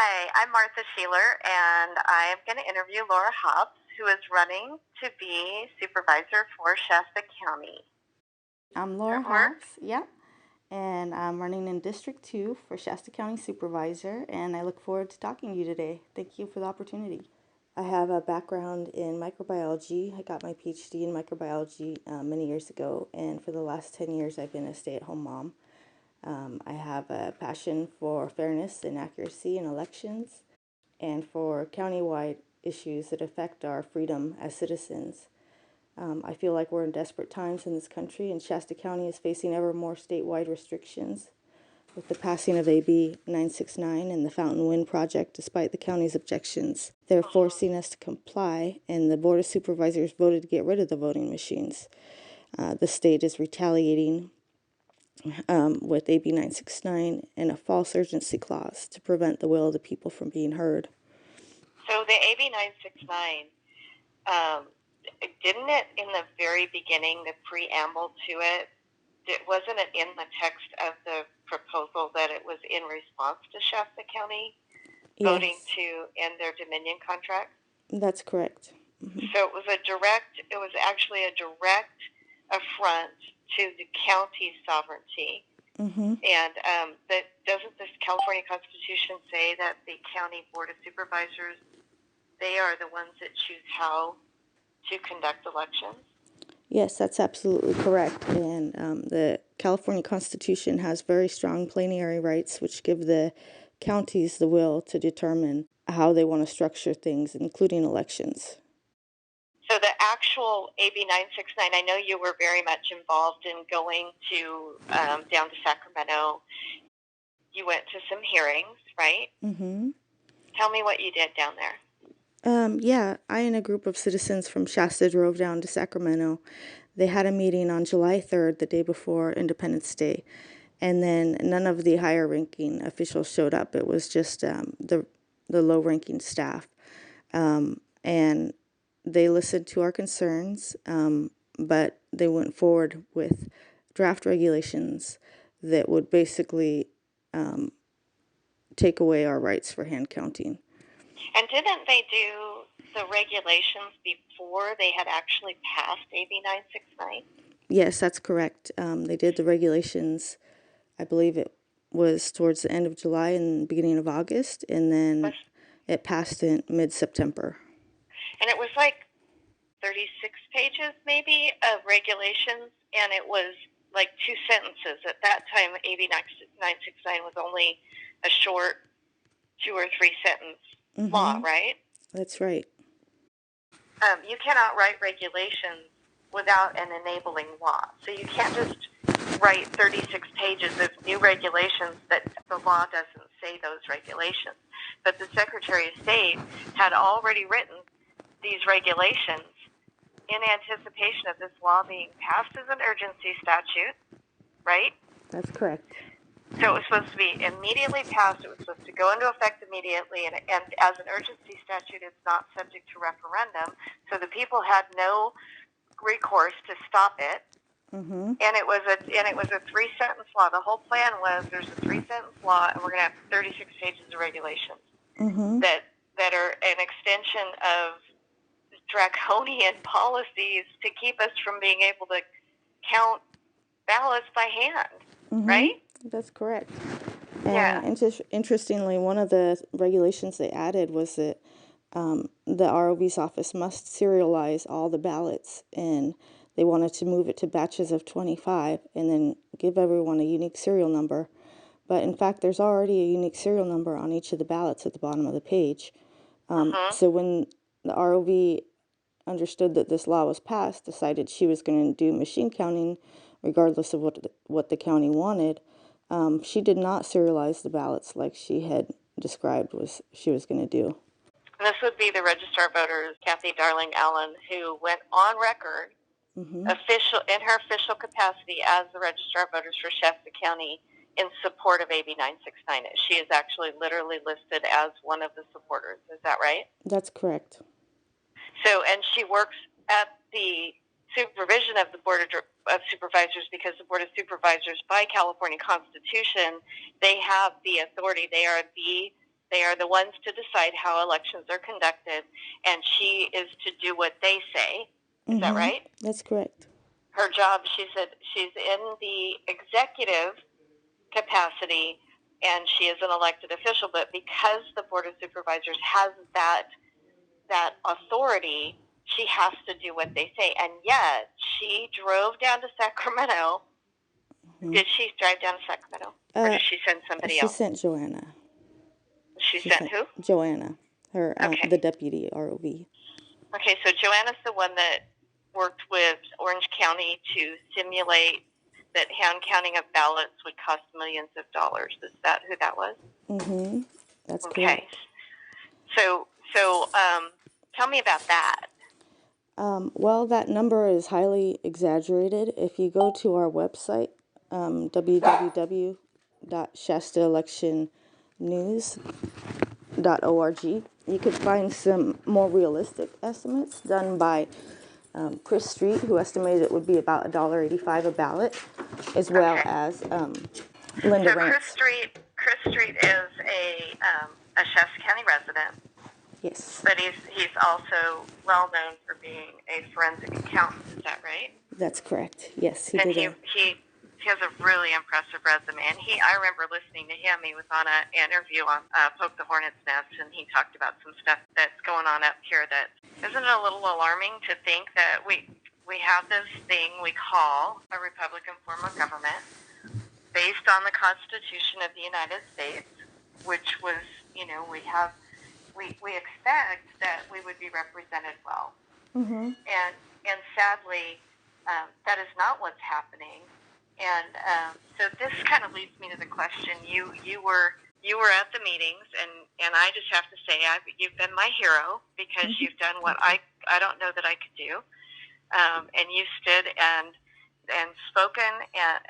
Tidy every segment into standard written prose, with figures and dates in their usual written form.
Hi, I'm Martha Scheeler, and I am going to interview Laura Hobbs, who is running to be supervisor for Shasta County. I'm Laura That work? Hobbs, yep, and I'm running in District 2 for Shasta County Supervisor, and I look forward to talking to you today. Thank you for the opportunity. I have a background in microbiology. I got my PhD in microbiology many years ago, and for the last 10 years I've been a stay-at-home mom. I have a passion for fairness and accuracy in elections and for countywide issues that affect our freedom as citizens. I feel like we're in desperate times in this country, and Shasta County is facing ever more statewide restrictions. With the passing of AB 969 and the Fountain Wind Project, despite the county's objections, they're forcing us to comply, and the Board of Supervisors voted to get rid of the voting machines. The state is retaliating with AB 969 and a false urgency clause to prevent the will of the people from being heard. So the AB 969, didn't it in the very beginning, the preamble to it, wasn't it in the text of the proposal that it was in response to Shasta County voting Yes, to end their Dominion contract? that's correct. So it was actually a direct affront to the county's sovereignty. And doesn't this California Constitution say that the county board of supervisors, they are the ones that choose how to conduct elections? Yes, that's absolutely correct. And the California Constitution has very strong plenary rights, which give the counties the will to determine how they want to structure things, including elections. So the actual AB 969, I know you were very much involved in going to down to Sacramento. You went to some hearings, right? Mm-hmm. Tell me what you did down there. Yeah, I and a group of citizens from Shasta drove down to Sacramento. They had a meeting on July 3rd, the day before Independence Day, and then none of the higher-ranking officials showed up. It was just the low-ranking staff, and they listened to our concerns, but they went forward with draft regulations that would basically take away our rights for hand counting. And didn't they do the regulations before they had actually passed AB 969? Yes, that's correct. They did the regulations, I believe it was towards the end of July and beginning of August, and then it passed in mid-September. And it was like 36 pages maybe of regulations, and it was like 2 sentences. At that time, AB 969 was only a short 2 or 3 sentence law, right? That's right. You cannot write regulations without an enabling law. So you can't just write 36 pages of new regulations that the law doesn't say those regulations. But the Secretary of State had already written these regulations in anticipation of this law being passed as an urgency statute, right? That's correct. So it was supposed to be immediately passed. It was supposed to go into effect immediately, and as an urgency statute, it's not subject to referendum. So the people had no recourse to stop it. And it was a 3-sentence law. The whole plan was there's a 3-sentence law, and we're going to have 36 pages of regulations that are an extension of draconian policies to keep us from being able to count ballots by hand, right? That's correct. Yeah. And interestingly, one of the regulations they added was that the ROV's office must serialize all the ballots, and they wanted to move it to batches of 25 and then give everyone a unique serial number. But in fact, there's already a unique serial number on each of the ballots at the bottom of the page. So when the ROV understood that this law was passed, decided she was going to do machine counting regardless of what the county wanted, she did not serialize the ballots like she had described she was going to do. This would be the Registrar of Voters, Kathy Darling Allen, who went on record in her official capacity as the Registrar of Voters for Shasta County in support of AB 969. She is actually literally listed as one of the supporters. Is that right? That's correct. So, and she works at the supervision of the Board of Supervisors, because the Board of Supervisors, by California Constitution, they have the authority. They are the They are the ones to decide how elections are conducted, and she is to do what they say. Is that right? That's correct. Her job, she said, she's in the executive capacity, and she is an elected official, but because the Board of Supervisors has that authority, she has to do what they say. And yet, she drove down to Sacramento. Did she drive down to Sacramento? Or did she send somebody else? She sent Joanna. She sent who? Joanna, her the deputy ROV. Okay, so Joanna's the one that worked with Orange County to simulate that hand counting of ballots would cost millions of dollars. Is that who that was? That's okay. correct. So tell me about that. Well, that number is highly exaggerated. If you go to our website, www.shastaelectionnews.org, you could find some more realistic estimates done by Chris Street, who estimated it would be about $1.85 a ballot, as well as Linda Rance. Chris Street is a Shasta County resident. Yes. But he's also well known for being a forensic accountant. Is that right? That's correct. Yes, he and did. He has a really impressive resume. And I remember listening to him. He was on an interview on Poke the Hornet's Nest, and he talked about some stuff that's going on up here. That isn't it a little alarming to think that we have this thing we call a Republican form of government based on the Constitution of the United States, which was, we expect that we would be represented well. And sadly, that is not what's happening. And so this kind of leads me to the question. You were at the meetings, and I just have to say, you've been my hero, because you've done what I don't know that I could do. And you stood and spoken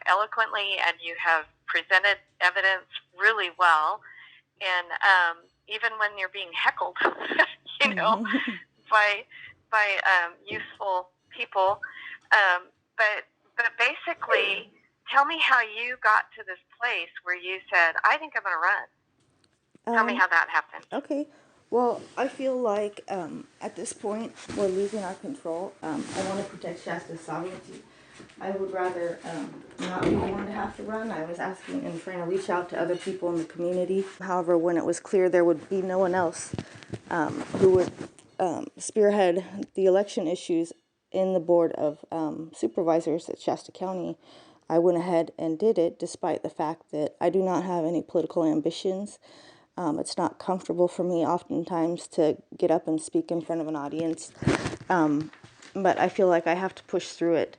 eloquently, and you have presented evidence really well. And even when you're being heckled, by useful people, but basically, tell me how you got to this place where you said, "I think I'm going to run." Tell me how that happened. Okay. Well, I feel like at this point we're losing our control. I want to protect Shasta's sovereignty. I would rather not be the one to have to run. I was asking and trying to reach out to other people in the community. However, when it was clear there would be no one else who would spearhead the election issues in the Board of Supervisors at Shasta County, I went ahead and did it, despite the fact that I do not have any political ambitions. It's not comfortable for me oftentimes to get up and speak in front of an audience, but I feel like I have to push through it.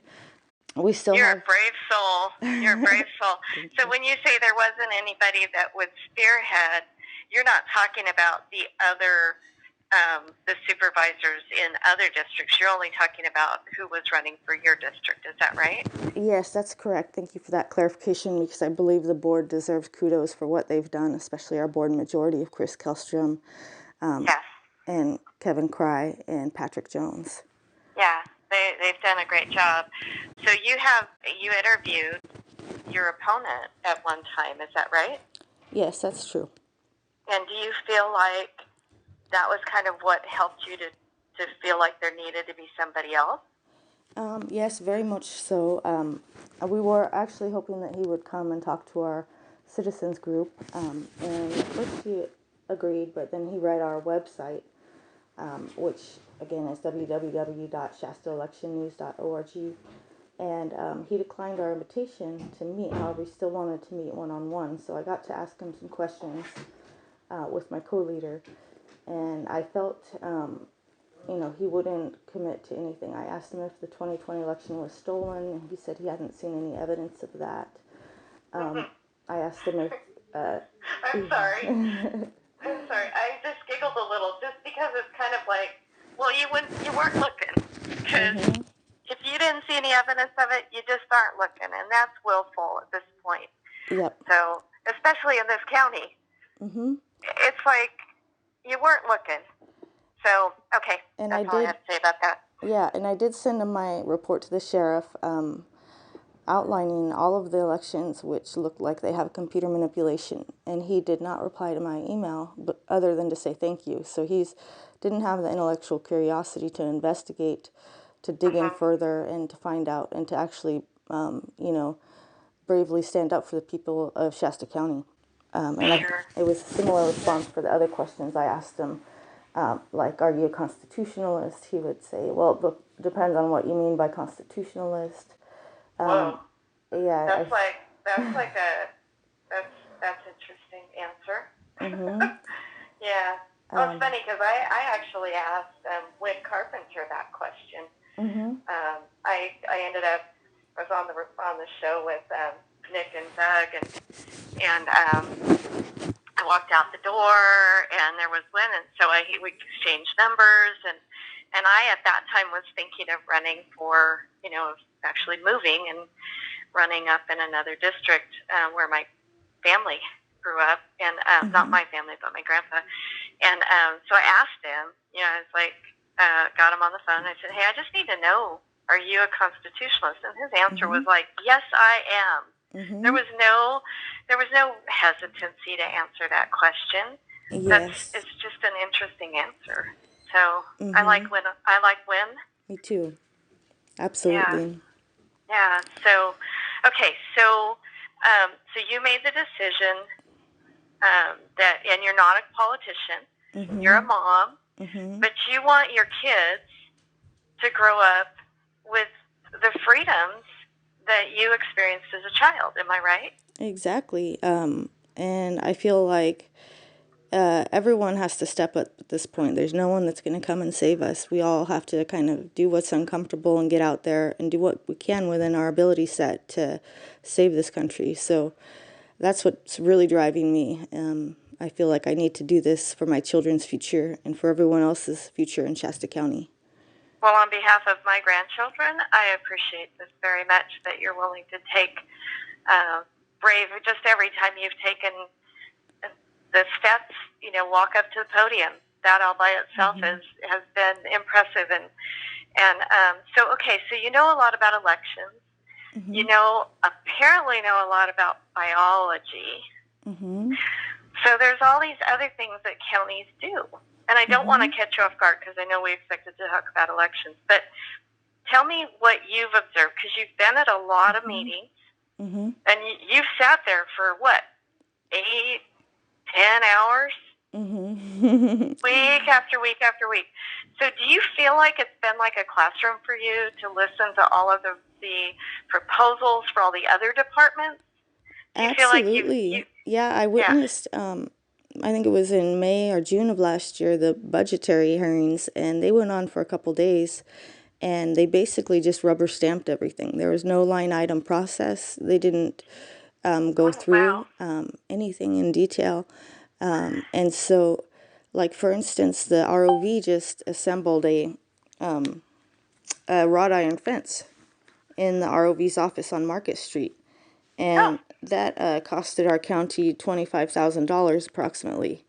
You're a brave soul. You're a brave soul. So when you say there wasn't anybody that would spearhead, you're not talking about the other, the supervisors in other districts. You're only talking about who was running for your district. Is that right? Yes, that's correct. Thank you for that clarification, because I believe the board deserves kudos for what they've done, especially our board majority of Chris Kellstrom, and Kevin Cry and Patrick Jones. Yeah. They've done a great job. So you interviewed your opponent at one time, is that right? Yes, that's true. And do you feel like that was kind of what helped you to feel like there needed to be somebody else? Yes, very much so. We were actually hoping that he would come and talk to our citizens group, and at first he agreed, but then he read our website, which again is www.shastaelectionnews.org, and he declined our invitation to meet. However, he still wanted to meet one-on-one, so I got to ask him some questions with my co-leader, and I felt he wouldn't commit to anything. I asked him if the 2020 election was stolen, and he said he hadn't seen any evidence of that. I asked him if I'm sorry. I'm sorry. I just giggled a little, just because it's kind of like, well, you weren't looking, because if you didn't see any evidence of it, you just aren't looking, and that's willful at this point. Yep. So, especially in this county, it's like you weren't looking. So, okay, that's all I have to say about that. Yeah, and I did send him my report to the sheriff. outlining all of the elections which looked like they have computer manipulation, and he did not reply to my email, but other than to say thank you. So he's didn't have the intellectual curiosity to investigate, to dig in further, and to find out, and to actually, bravely stand up for the people of Shasta County. It was a similar response for the other questions I asked him. Like, are you a constitutionalist? He would say, well, it depends on what you mean by constitutionalist. Whoa. Yeah. That's that's interesting answer. Yeah. Well, it's funny because I actually asked Wynn Carpenter that question. I ended up, I was on the show with Nick and Doug, and I walked out the door, and there was Wynn, and so we exchanged numbers, and I at that time was thinking of running for, actually moving and running up in another district where my family grew up, and not my family, but my grandpa. And so I asked him, I was like, got him on the phone, and I said, hey, I just need to know, are you a constitutionalist? And his answer was like, yes, I am. There was no hesitancy to answer that question. Yes. It's just an interesting answer. So I like Wynn. Me too. Absolutely. Yeah. So, okay. So you made the decision that, and you're not a politician. You're a mom, but you want your kids to grow up with the freedoms that you experienced as a child. Am I right? Exactly. And I feel like everyone has to step up at this point. There's no one that's going to come and save us. We all have to kind of do what's uncomfortable and get out there and do what we can within our ability set to save this country. So that's what's really driving me. I feel like I need to do this for my children's future and for everyone else's future in Shasta County. Well, on behalf of my grandchildren, I appreciate this very much, that you're willing to take brave, just every time you've taken the steps, walk up to the podium. That all by itself has been impressive. So, okay, so you know a lot about elections. You apparently know a lot about biology. So there's all these other things that counties do. And I don't want to catch you off guard because I know we expected to talk about elections. But tell me what you've observed, because you've been at a lot of meetings. And you've sat there for, 8, 10 hours? Week after week after week. So do you feel like it's been like a classroom for you to listen to all of the proposals for all the other departments? Absolutely. I witnessed, I think it was in May or June of last year, the budgetary hearings, and they went on for a couple days, and they basically just rubber stamped everything. There was no line item process. They didn't go through anything in detail. And so, like, for instance, the ROV just assembled a wrought iron fence in the ROV's office on Market Street. And that costed our county $25,000 approximately.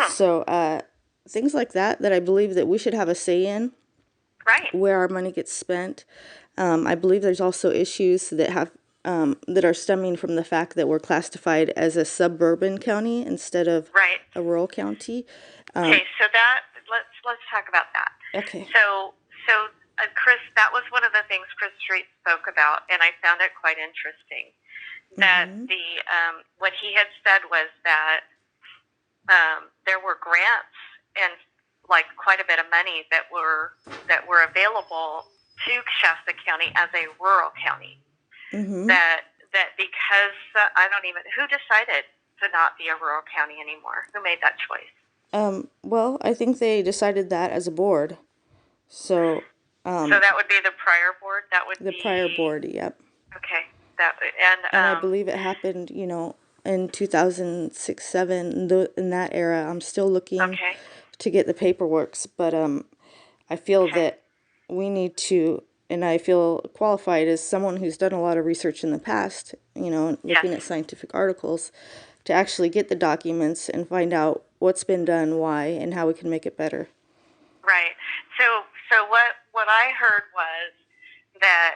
So things like that I believe that we should have a say in, where our money gets spent. I believe there's also issues that have that are stemming from the fact that we're classified as a suburban county instead of a rural county. Okay, so let's talk about that. Okay. So Chris, that was one of the things Chris Street spoke about, and I found it quite interesting. That what he had said was that there were grants and like quite a bit of money that were available to Shasta County as a rural county. That because who decided to not be a rural county anymore? Who made that choice? Well, I think they decided that as a board. So that would be the prior board. That would be the prior board. Yep. Okay. And I believe it happened, in 2006, 7, in that era. I'm still looking to get the paperwork, but I feel that we need to, and I feel qualified as someone who's done a lot of research in the past, looking at scientific articles, to actually get the documents and find out what's been done, why, and how we can make it better. Right. So what I heard was that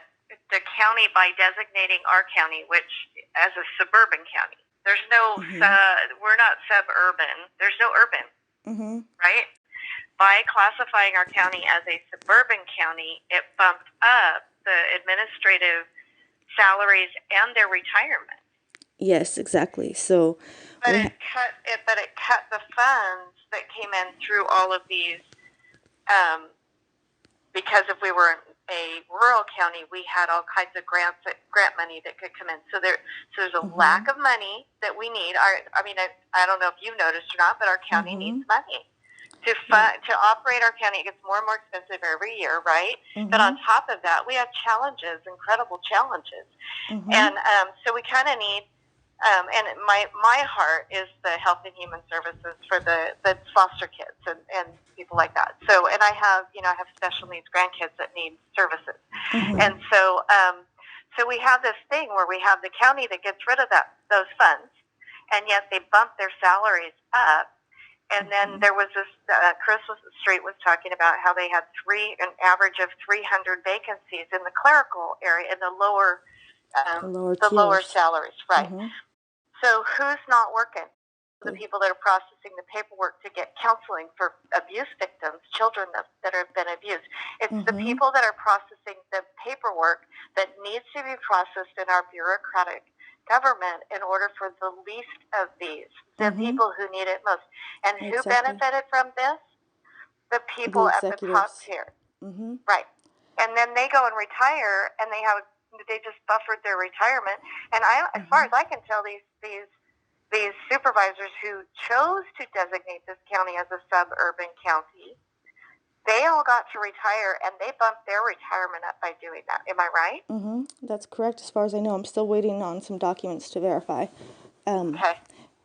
the county by designating our county, which as a suburban county. There's no, we're not suburban. There's no urban, right? By classifying our county as a suburban county, it bumped up the administrative salaries and their retirement. Yes, exactly. So, but it cut the funds that came in through all of these. Because if we were a rural county, we had all kinds of grant money that could come in. So there's a lack of money that we need. I don't know if you've noticed or not, but our county needs money to operate our county. It gets more and more expensive every year, right? But on top of that, we have challenges, incredible challenges, and so we kind of need. And my heart is the Health and Human Services for the foster kids and people like that. So, and I have special needs grandkids that need services. And so we have this thing where we have the county that gets rid of those funds, and yet they bump their salaries up. And then there was this, Chris Street was talking about how they had an average of 300 vacancies in the clerical area, in the lower salaries, right? So who's not working? The people that are processing the paperwork to get counseling for abuse victims, children that have been abused. It's the people that are processing the paperwork that needs to be processed in our bureaucratic government in order for the least of these, the people who need it most. And who benefited from this? The people at the top tier. Right. And then they go and retire, and they just buffered their retirement. And as far as I can tell, these supervisors who chose to designate this county as a suburban county, they all got to retire, and they bumped their retirement up by doing that. Am I right? That's correct as far as I know. I'm still waiting on some documents to verify. Okay.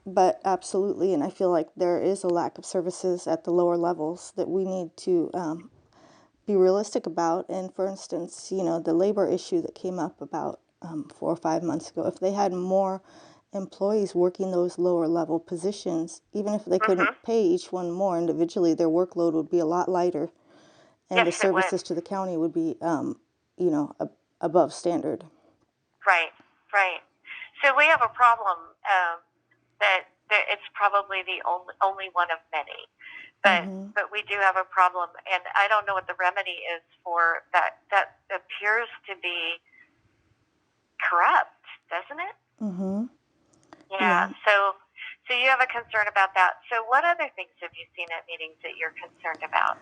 But absolutely, and I feel like there is a lack of services at the lower levels that we need to be realistic about. And for instance, the labor issue that came up about 4 or 5 months ago, if they had more employees working those lower level positions, even if they couldn't pay each one more individually, their workload would be a lot lighter, and the services to the county would be, above standard. Right. So we have a problem that it's probably the only one of many. But we do have a problem, and I don't know what the remedy is for that. That appears to be corrupt, doesn't it? Yeah. So you have a concern about that. So what other things have you seen at meetings that you're concerned about?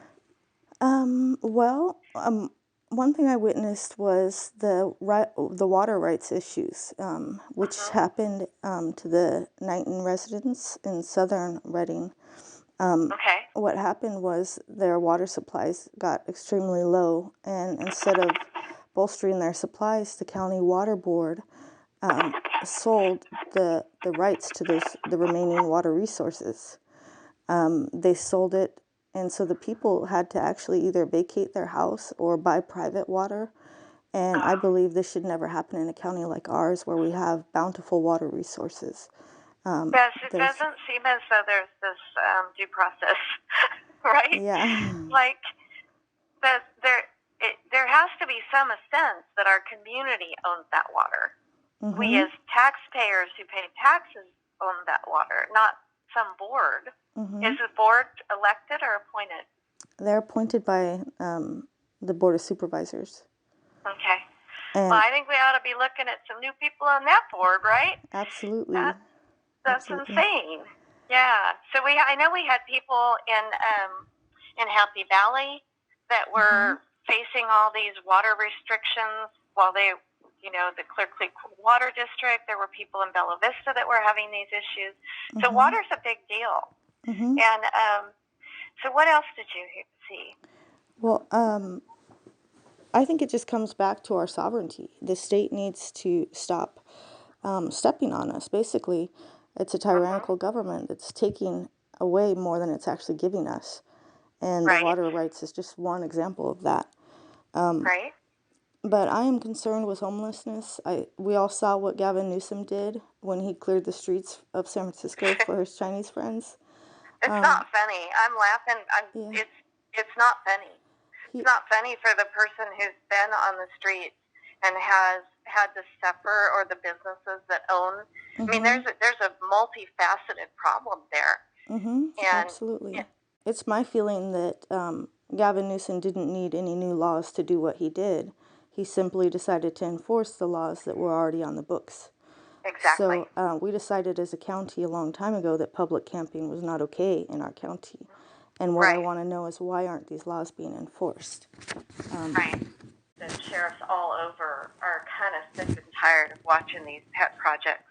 One thing I witnessed was the water rights issues, which happened to the Knighton residents in southern Reading. What happened was their water supplies got extremely low, and instead of bolstering their supplies, the county water board sold the rights to the remaining water resources. They sold it, and so the people had to actually either vacate their house or buy private water. And I believe this should never happen in a county like ours, where we have bountiful water reserves. Yes, it doesn't seem as though there's this due process, right? Yeah. Like there has to be some sense that our community owns that water. We as taxpayers who pay taxes own that water, not some board. Is the board elected or appointed? They're appointed by the Board of Supervisors. Okay. Well, I think we ought to be looking at some new people on that board, right? Absolutely. That's insane. Yeah. So I know we had people in Happy Valley that were facing all these water restrictions while they, the Clear Creek Water District. There were people in Bella Vista that were having these issues. So water's a big deal. And so what else did you see? Well, I think it just comes back to our sovereignty. The state needs to stop stepping on us. Basically, it's a tyrannical government that's taking away more than it's actually giving us. And the water rights is just one example of that. Right. But I am concerned with homelessness. We all saw what Gavin Newsom did when he cleared the streets of San Francisco for his Chinese friends. It's not funny. I'm laughing. It's not funny. It's not funny for the person who's been on the streets and has had to suffer, or the businesses that own. I mean, there's a multifaceted problem there. And Absolutely. It's my feeling that Gavin Newsom didn't need any new laws to do what he did. He simply decided to enforce the laws that were already on the books. exactly. So we decided as a county a long time ago that public camping was not okay in our county. And what I Right. want to know is, why aren't these laws being enforced? Right. The sheriffs all over are kind of sick and tired of watching these pet projects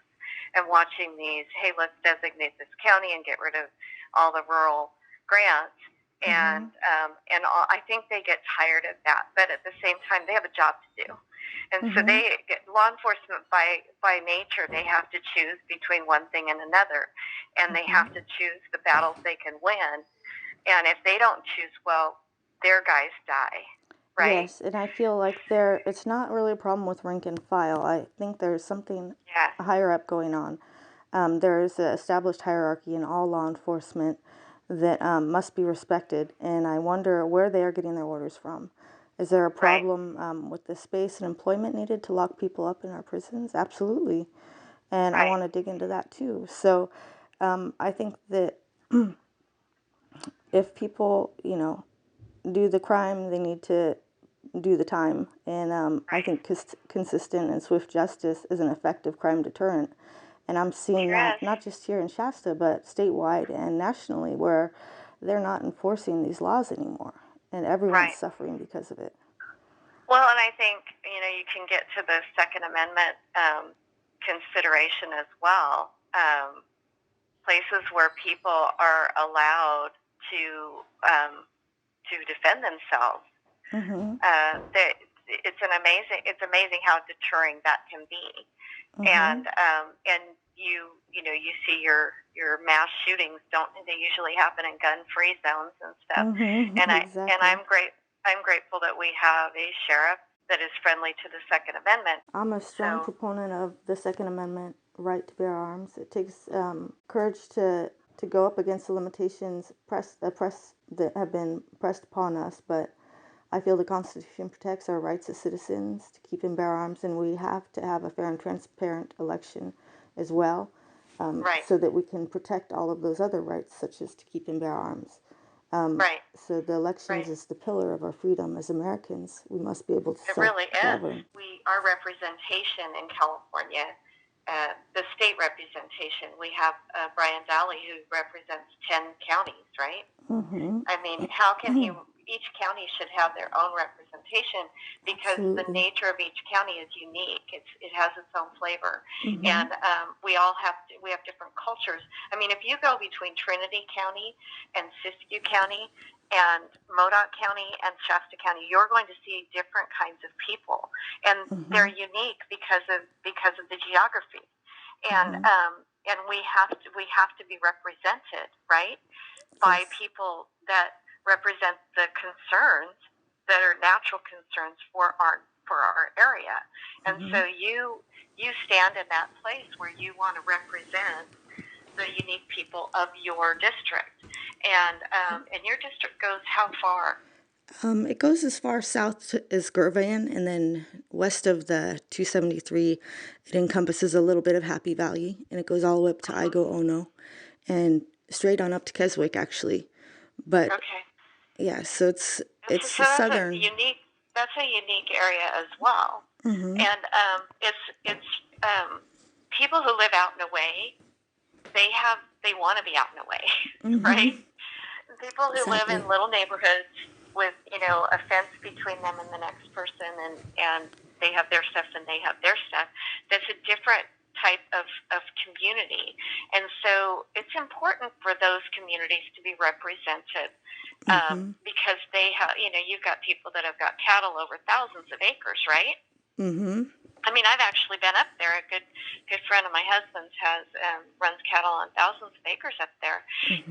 and watching these, hey, let's designate this county and get rid of all the rural grants. And I think they get tired of that. But at the same time, they have a job to do. And so they get, law enforcement by nature, they have to choose between one thing and another. And they have to choose the battles they can win. And if they don't choose well, their guys die. Right? Yes, and I feel like it's not really a problem with rank and file. I think there's something higher up going on. There's an established hierarchy in all law enforcement that must be respected, and I wonder where they are getting their orders from. Is there a problem with the space and employment needed to lock people up in our prisons? Absolutely, and I want to dig into that too. So I think that if people, do the crime, they need to do the time. And I think consistent and swift justice is an effective crime deterrent. And I'm seeing that not just here in Shasta, but statewide and nationally, where they're not enforcing these laws anymore. And everyone's suffering because of it. Well, and I think, you can get to the Second Amendment consideration as well. Places where people are allowed to defend themselves. It's amazing how deterring that can be. And you see your mass shootings they usually happen in gun-free zones and stuff. And I'm grateful that we have a sheriff that is friendly to the Second Amendment. I'm a strong proponent of the Second Amendment right to bear arms. It takes courage to go up against the limitations that have been pressed upon us, but I feel the Constitution protects our rights as citizens to keep and bear arms, and we have to have a fair and transparent election as well, so that we can protect all of those other rights, such as to keep and bear arms. So the elections is the pillar of our freedom as Americans. We must be able to self-govern. It really is. Our representation in California, the state representation, we have Brian Daly, who represents 10 counties, right? I mean, how can each county should have their own representation, because the nature of each county is unique. It has its own flavor. And we have different cultures. I mean, if you go between Trinity County and Siskiyou County and Modoc County and Shasta County, you're going to see different kinds of people, and they're unique because of the geography. And we have to be represented, right, by people that represent the concerns that are natural concerns for our area. And so you stand in that place where you want to represent the unique people of your district. And your district goes how far? It goes as far south as Gervan, and then west of the 273, it encompasses a little bit of Happy Valley, and it goes all the way up to Igo Ono, and straight on up to Keswick, actually. But yeah, so it's southern. That's a unique area as well. And it's people who live out and away. They want to be out and away, right? People who live in little neighborhoods with a fence between them and the next person, and they have their stuff and they have their stuff. That's a different type of community, and so it's important for those communities to be represented, because they have you've got people that have got cattle over thousands of acres, right? I mean, I've actually been up there. A good friend of my husband's runs cattle on thousands of acres up there,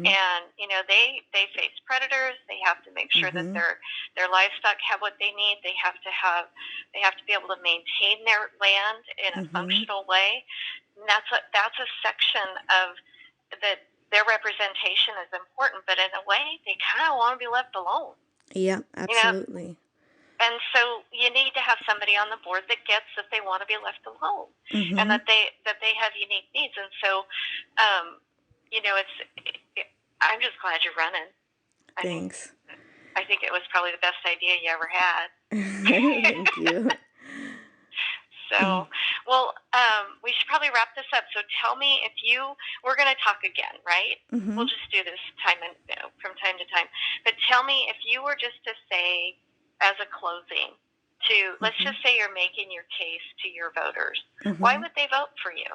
and they face predators. They have to make sure that their livestock have what they need. They have to be able to maintain their land in a functional way. And that's a section of that. Their representation is important, but in a way, they kind of want to be left alone. Yeah, absolutely. And so you need to have somebody on the board that gets that they want to be left alone, and Mm-hmm. that they have unique needs. And so, I'm just glad you're running. Thanks. I think it was probably the best idea you ever had. Thank you. So, well, we should probably wrap this up. So tell me we're going to talk again, right? Mm-hmm. We'll just do this from time to time. But tell me, if you were just to say, as a closing, let's just say you're making your case to your voters, why would they vote for you?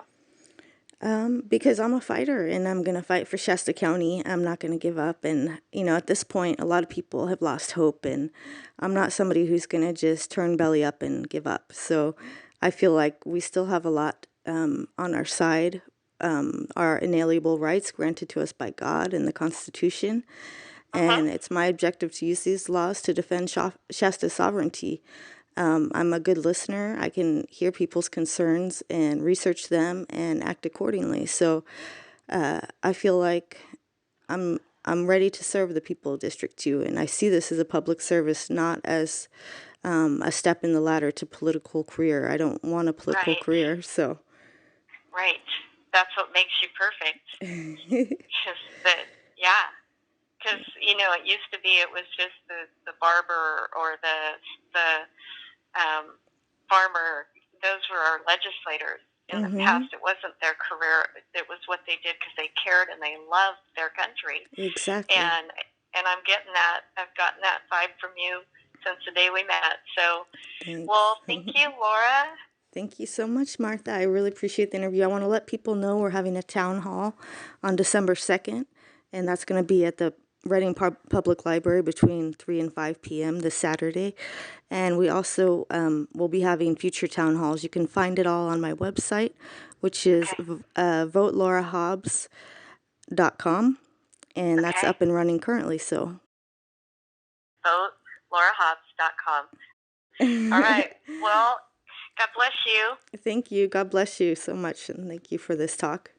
Because I'm a fighter and I'm going to fight for Shasta County. I'm not going to give up. And, at this point, a lot of people have lost hope, and I'm not somebody who's going to just turn belly up and give up. So I feel like we still have a lot on our side, our inalienable rights granted to us by God and the Constitution. And it's my objective to use these laws to defend Shasta's sovereignty. I'm a good listener. I can hear people's concerns and research them and act accordingly. So I feel like I'm ready to serve the people of District 2, and I see this as a public service, not as a step in the ladder to political career. I don't want a political career, so. Right. That's what makes you perfect. Because it used to be it was just the barber or the farmer. Those were our legislators in the past. It wasn't their career. It was what they did because they cared and they loved their country. Exactly. And I'm getting that. I've gotten that vibe from you since the day we met. So, thanks. Well, thank you, Laura. Thank you so much, Martha. I really appreciate the interview. I want to let people know we're having a town hall on December 2nd, and that's going to be at the Reading Public Library between 3 and 5 p.m. this Saturday. And we also will be having future town halls. You can find it all on my website, which is votelaurahobbs.com, and that's up and running currently. So votelaurahobbs.com. All right. Well, God bless you. Thank you. God bless you so much, and thank you for this talk.